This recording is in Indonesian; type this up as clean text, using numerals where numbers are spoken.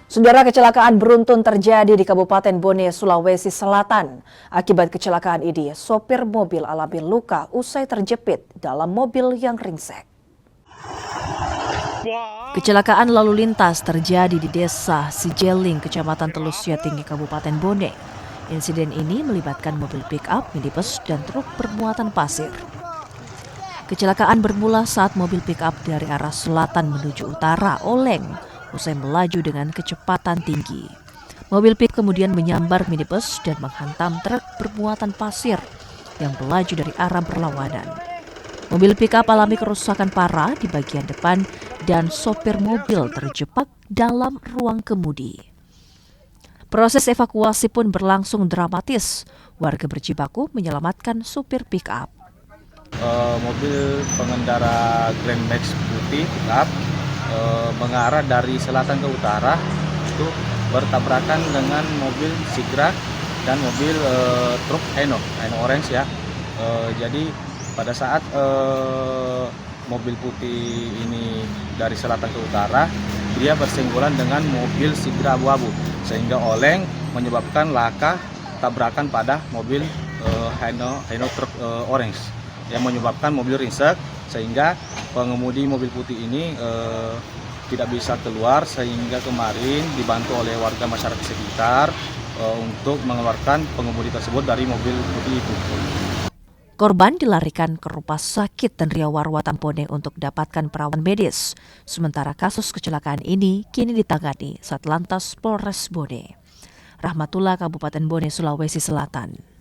Saudara, kecelakaan beruntun terjadi di Kabupaten Bone, Sulawesi Selatan. Akibat kecelakaan ini, sopir mobil alami luka usai terjepit dalam mobil yang ringsek. Kecelakaan lalu lintas terjadi di Desa Sijeling, Kecamatan Telusya Tinggi, Kabupaten Bone. Insiden ini melibatkan mobil pick-up, minibus, dan truk bermuatan pasir. Kecelakaan bermula saat mobil pick-up dari arah selatan menuju utara oleng usai melaju dengan kecepatan tinggi. Mobil pick kemudian menyambar minibus dan menghantam truk bermuatan pasir yang melaju dari arah berlawanan. Mobil pick-up alami kerusakan parah di bagian depan dan sopir mobil terjebak dalam ruang kemudi. Proses evakuasi pun berlangsung dramatis. Warga berjibaku menyelamatkan supir pick-up. Mobil pengendara Grand Max putih pick-up mengarah dari selatan ke utara itu bertabrakan dengan mobil Sigra dan mobil truk Hino Orange ya. Jadi pada saat mobil putih ini dari selatan ke utara, dia bersenggolan dengan mobil Sigra abu-abu sehingga oleng menyebabkan laka tabrakan pada mobil Hino truk Orange yang menyebabkan mobil ringsek sehingga pengemudi mobil putih ini tidak bisa keluar, sehingga kemarin dibantu oleh warga masyarakat sekitar untuk mengeluarkan pengemudi tersebut dari mobil putih itu. Korban dilarikan ke rumah sakit Tendria Warwatan Bone untuk dapatkan perawatan medis. Sementara kasus kecelakaan ini kini ditangani Satlantas Polres Bone. Rahmatullah, Kabupaten Bone, Sulawesi Selatan.